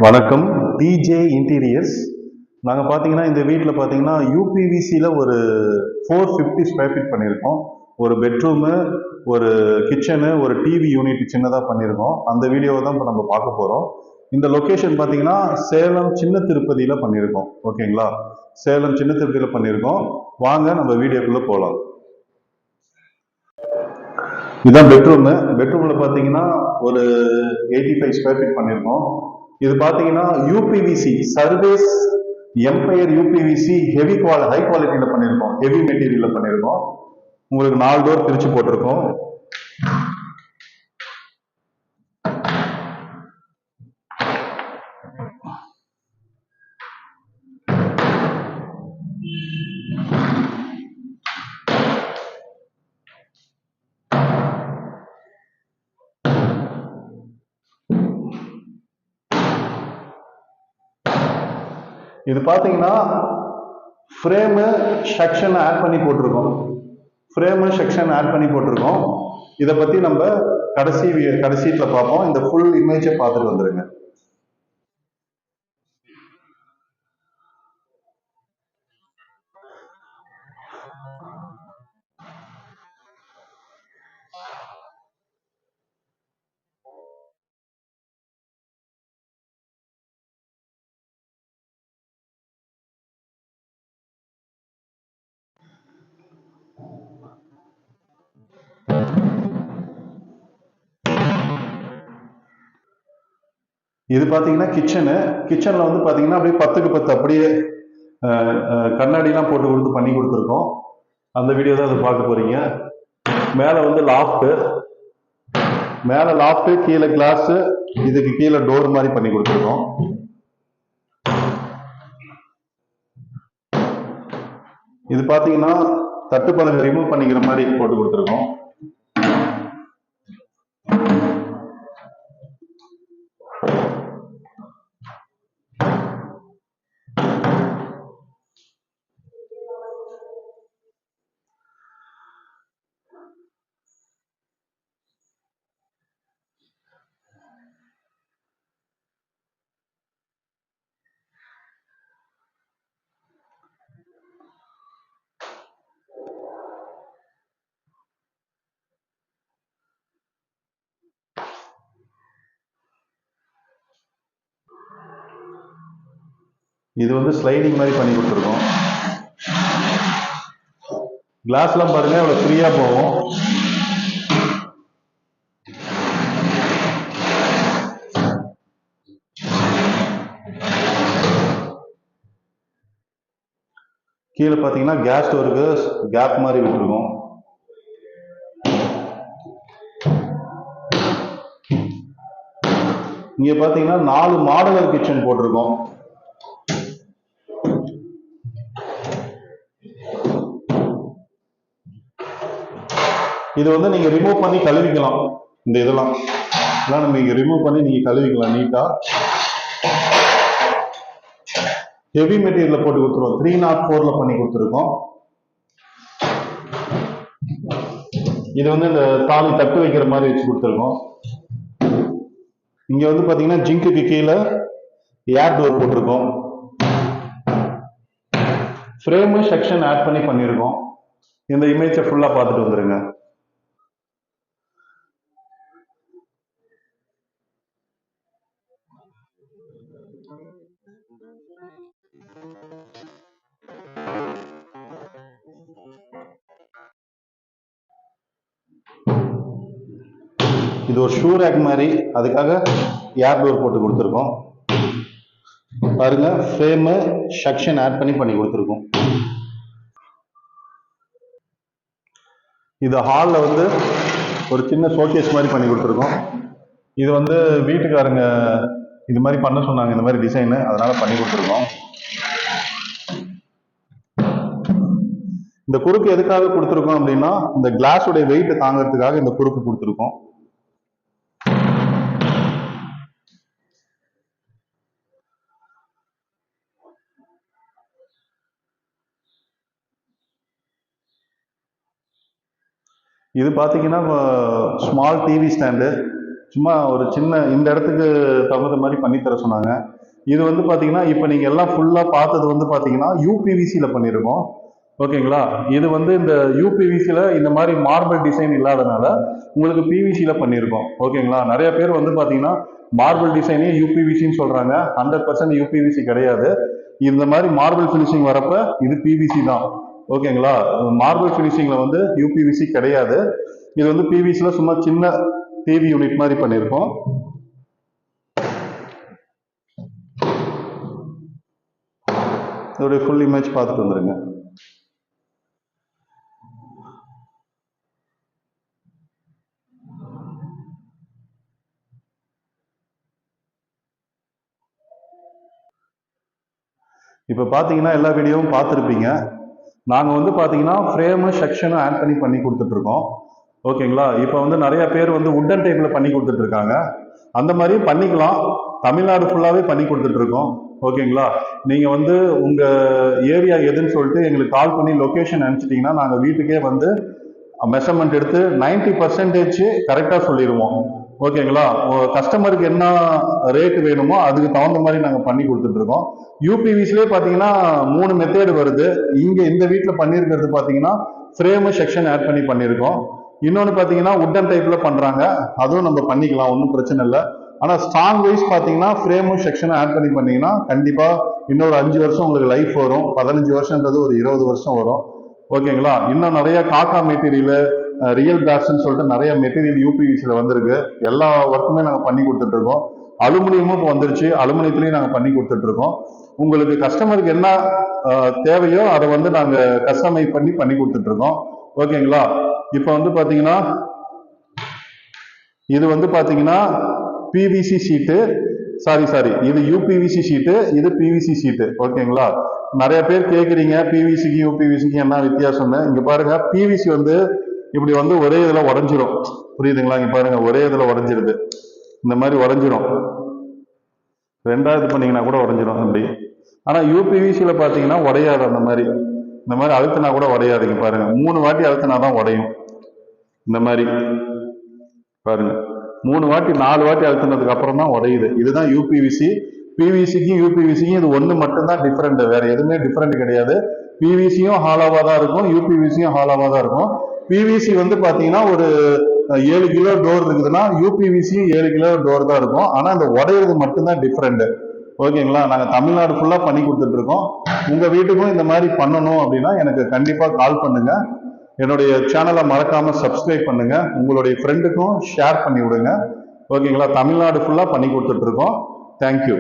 வணக்கம். DJ interiors. நாங்கள் பார்த்தீங்கன்னா இந்த வீட்டில் பார்த்தீங்கன்னா யூபிவிசியில் ஒரு 450 ஸ்கொயர் ஃபீட் பண்ணியிருக்கோம். ஒரு பெட்ரூமு, ஒரு கிச்சனு, ஒரு டிவி யூனிட் சின்னதாக பண்ணியிருக்கோம். அந்த வீடியோவை தான் இப்போ நம்ம பார்க்க போகிறோம். இந்த லொக்கேஷன் பார்த்தீங்கன்னா சேலம் சின்ன திருப்பதியில் பண்ணியிருக்கோம். ஓகேங்களா? சேலம் சின்ன திருப்பதியில் பண்ணியிருக்கோம். வாங்க நம்ம வீடியோக்குள்ளே போகலாம். இதுதான் பெட்ரூமு. பெட்ரூமில் பார்த்தீங்கன்னா ஒரு 85 ஸ்கொயர் ஃபீட் பண்ணியிருக்கோம். இது பார்த்தீங்கன்னா UPVC services empire UPVC high குவாலிட்டியில் பண்ணியிருக்கோம். ஹெவி மெட்டீரியலில் பண்ணியிருக்கோம். உங்களுக்கு 4 டோர் பிரித்து போட்டிருக்கோம். இது பார்த்தீங்கன்னா ஃப்ரேமு செக்ஷன் ஆட் பண்ணி போட்டிருக்கோம். இதை பற்றி நம்ம கடைசியில் பார்ப்போம். இந்த ஃபுல் இமேஜை பார்த்துட்டு வந்துருங்க. இது பார்த்தீங்கன்னா கிச்சனில் வந்து பார்த்தீங்கன்னா அப்படியே 10க்கு 10 அப்படியே கண்ணாடிலாம் போட்டு கொடுத்து பண்ணி கொடுத்துருக்கோம். அந்த வீடியோ தான் அதை பார்க்க போறீங்க. மேலே வந்து லாஃப்ட்டு, கீழே கிளாஸு, இதுக்கு கீழே டோர் மாதிரி பண்ணி கொடுத்துருக்கோம். இது பார்த்தீங்கன்னா தட்டுப்பலகை ரிமூவ் பண்ணிக்கிற மாதிரி போட்டு கொடுத்துருக்கோம். இது வந்து ஸ்லைடிங் மாதிரி பண்ணி கொடுத்துருக்கோம். கிளாஸ்லாம் பாருங்க அவ்வளோ ஃப்ரீயா போகும். கீழே பார்த்தீங்கன்னா கேஸ் ஸ்டோருக்கு கேப் மாதிரி விட்டுருக்கோம். இங்க பார்த்தீங்கன்னா 4 மாடலர் கிச்சன் போட்டிருக்கோம். இது வந்து நீங்க ரிமூவ் பண்ணி கழுவிக்கலாம். இந்த இதெல்லாம் நம்ம இங்க ரிமூவ் பண்ணி நீங்க கழுவிக்கலாம் நீட்டா. ஹெவி மெட்டீரியல் போட்டு கொடுத்துருவோம். 304ல பண்ணி கொடுத்துருக்கோம். இது வந்து இந்த தாலி தட்டு வைக்கிற மாதிரி வச்சு கொடுத்துருக்கோம். இங்க வந்து பாத்தீங்கன்னா ஜிங்குக்கு கீழே ஏர் டோர் போட்டிருக்கோம். ஃப்ரேமு செக்ஷன் ஆட் பண்ணி பண்ணியிருக்கோம். இந்த இமேஜை ஃபுல்லா பார்த்துட்டு வந்துருங்க. இது ஒரு ஷூ ரேக் மாதிரி, அதுக்காக ஏர் டோர் போட்டு கொடுத்துருக்கோம். பாருங்க, ஃப்ரேமு செக்ஷன் ஆட் பண்ணி கொடுத்துருக்கோம். இது ஹாலில் வந்து ஒரு சின்ன ஷோகேஸ் மாதிரி பண்ணி கொடுத்துருக்கோம். இது வந்து வீட்டுக்காரங்க இது மாதிரி பண்ண சொன்னாங்க, இந்த மாதிரி டிசைனு, அதனால பண்ணி கொடுத்துருக்கோம். இந்த குறுக்கு எதுக்காக கொடுத்துருக்கோம் அப்படின்னா, இந்த கிளாஸுடைய வெயிட் தாங்கிறதுக்காக இந்த குறுக்கு கொடுத்துருக்கோம். இது பார்த்தீங்கன்னா ஸ்மால் டிவி ஸ்டாண்டு, சும்மா ஒரு சின்ன இந்த இடத்துக்கு தகுந்த மாதிரி பண்ணித்தர சொன்னாங்க. இது வந்து பார்த்தீங்கன்னா இப்போ நீங்கள் எல்லாம் ஃபுல்லாக பார்த்தது வந்து பார்த்தீங்கன்னா யூபிவிசியில் பண்ணியிருக்கோம். ஓகேங்களா? இது வந்து இந்த யூபிவிசியில் இந்த மாதிரி மார்பிள் டிசைன் இல்லாதனால உங்களுக்கு பிவிசியில் பண்ணியிருக்கோம். ஓகேங்களா? நிறைய பேர் வந்து பார்த்தீங்கன்னா மார்பிள் டிசைனே யூபிவிசின்னு சொல்கிறாங்க. 100% யூபிவிசி கிடையாது. இந்த மாதிரி மார்பிள் ஃபினிஷிங் வரப்ப இது பிவிசி தான். ஓகேங்களா? மார்பிள் ஃபினிஷிங்கில் வந்து யூபிவிசி கிடையாது. இது வந்து பிவிசியில் சும்மா சின்ன டிவி யூனிட் மாதிரி பண்ணியிருக்கோம். இதோடைய ஃபுல் இமேஜ் பார்த்துட்டு வந்துருங்க. இப்போ பார்த்தீங்கன்னா எல்லா வீடியோவும் பார்த்துருப்பீங்க. நாங்கள் வந்து பார்த்தீங்கன்னா ஃப்ரேமு செக்ஷனும் ஆட் பண்ணி கொடுத்துட்ருக்கோம். ஓகேங்களா? இப்போ வந்து நிறைய பேர் வந்து உட்டன் டைப்பில் பண்ணி கொடுத்துட்ருக்காங்க. அந்த மாதிரியும் பண்ணிக்கலாம். தமிழ்நாடு ஃபுல்லாகவே பண்ணி கொடுத்துட்ருக்கோம். ஓகேங்களா? நீங்கள் வந்து உங்கள் ஏரியா எதுன்னு சொல்லிட்டு எங்களுக்கு கால் பண்ணி லொக்கேஷன் அனுப்பிச்சிட்டிங்கன்னா நாங்கள் வீட்டுக்கே வந்து மெஷர்மெண்ட் எடுத்து 90% கரெக்டாக சொல்லிடுவோம். ஓகேங்களா? கஸ்டமருக்கு என்ன ரேட் வேணுமோ அதுக்கு தகுந்த மாதிரி நாங்கள் பண்ணி கொடுத்துட்ருக்கோம். யூபிவிஸ்லேயே பார்த்தீங்கன்னா 3 மெத்தேடு வருது. இங்கே இந்த வீட்டில் பண்ணியிருக்கிறது பார்த்தீங்கன்னா ஃப்ரேமு செக்ஷன் ஆட் பண்ணியிருக்கோம். இன்னொன்று பார்த்தீங்கன்னா உட்டன் டைப்பில் பண்ணுறாங்க. அதுவும் நம்ம பண்ணிக்கலாம், ஒன்றும் பிரச்சனை இல்லை. ஆனால் ஸ்ட்ராங் வைஸ் பார்த்தீங்கன்னா ஃப்ரேமும் செக்ஷனும் ஆட் பண்ணீங்கன்னா கண்டிப்பாக இன்னொரு 5 வருஷம் உங்களுக்கு லைஃப் வரும். 15 வருஷன்றது ஒரு 20 வருஷம் வரும். ஓகேங்களா? இன்னும் நிறைய காக்கா மெட்டீரியல், ரியல் பிளாஸ்ட்னு சொல்லிட்டு நிறைய மெட்டீரியல் யூபிவிசியில் வந்திருக்கு. எல்லா ஒர்க்குமே நாங்கள் பண்ணி கொடுத்துட்ருக்கோம். அலுமினியமும் இப்போ வந்துருச்சு. அலுமினியத்துலேயும் நாங்கள் பண்ணி கொடுத்துட்ருக்கோம். உங்களுக்கு கஸ்டமருக்கு என்ன தேவையோ அதை வந்து நாங்கள் கஸ்டமைஸ் பண்ணி கொடுத்துட்ருக்கோம். ஓகேங்களா? இப்போ வந்து பார்த்தீங்கன்னா இது வந்து பார்த்தீங்கன்னா பிவிசி ஷீட்டு, சாரி இது யூபிவிசி ஷீட்டு, இது பிவிசி ஷீட்டு. ஓகேங்களா? நிறைய பேர் கேட்குறீங்க பிவிசிக்கு யூபிவிசிக்கு என்ன வித்தியாசம்னு. இங்கே பாருங்க, பிவிசி வந்து இப்படி வந்து ஒரே இதில் உடஞ்சிரும். புரியுதுங்களா? இங்கே பாருங்க, ஒரே இதில் உடஞ்சிருது. இந்த மாதிரி உடஞ்சிரும். ரெண்டாவது பண்ணீங்கன்னா கூட உடஞ்சிரும் அப்படி. ஆனால் யூபிவிசியில் பார்த்தீங்கன்னா உடையாது. அந்த மாதிரி இந்த மாதிரி அழுத்தினா கூட உடையாதுங்க. பாருங்க, 3 வாட்டி அழுத்தினா தான் உடையும். இந்த மாதிரி பாருங்க, 3 வாட்டி 4 வாட்டி அழுத்தினதுக்கு அப்புறம் தான் உடையுது. இதுதான் யூபிவிசி. பிவிசிக்கும் யூபிவிசிக்கும் இது ஒன்று மட்டும்தான் டிஃப்ரெண்ட். வேற எதுவுமே டிஃப்ரெண்ட் கிடையாது. பிவிசியும் ஹாலோவா தான் இருக்கும், யூபிவிசியும் ஹாலோவா தான் இருக்கும். பிவிசி வந்து பாத்தீங்கன்னா ஒரு 7 கிலோ டோர் இருக்குதுன்னா யூபிவிசியும் 7 கிலோ டோர் தான் இருக்கும். ஆனா அந்த உடையிறது மட்டும்தான் டிஃப்ரெண்ட். ஓகேங்களா? நாங்கள் தமிழ்நாடு ஃபுல்லாக பண்ணி கொடுத்துட்டு இருக்கோம். உங்கள் வீட்டுக்கும் இந்த மாதிரி பண்ணணும் அப்படின்னா எனக்கு கண்டிப்பாக கால் பண்ணுங்க. என்னுடைய சேனலை மறக்காம சப்ஸ்கிரைப் பண்ணுங்க. உங்களுடைய ஃப்ரெண்டுக்கும் ஷேர் பண்ணி விடுங்க. ஓகேங்களா? தமிழ்நாடு ஃபுல்லாக பண்ணி கொடுத்துட்டு இருக்கோம். தேங்க்யூ.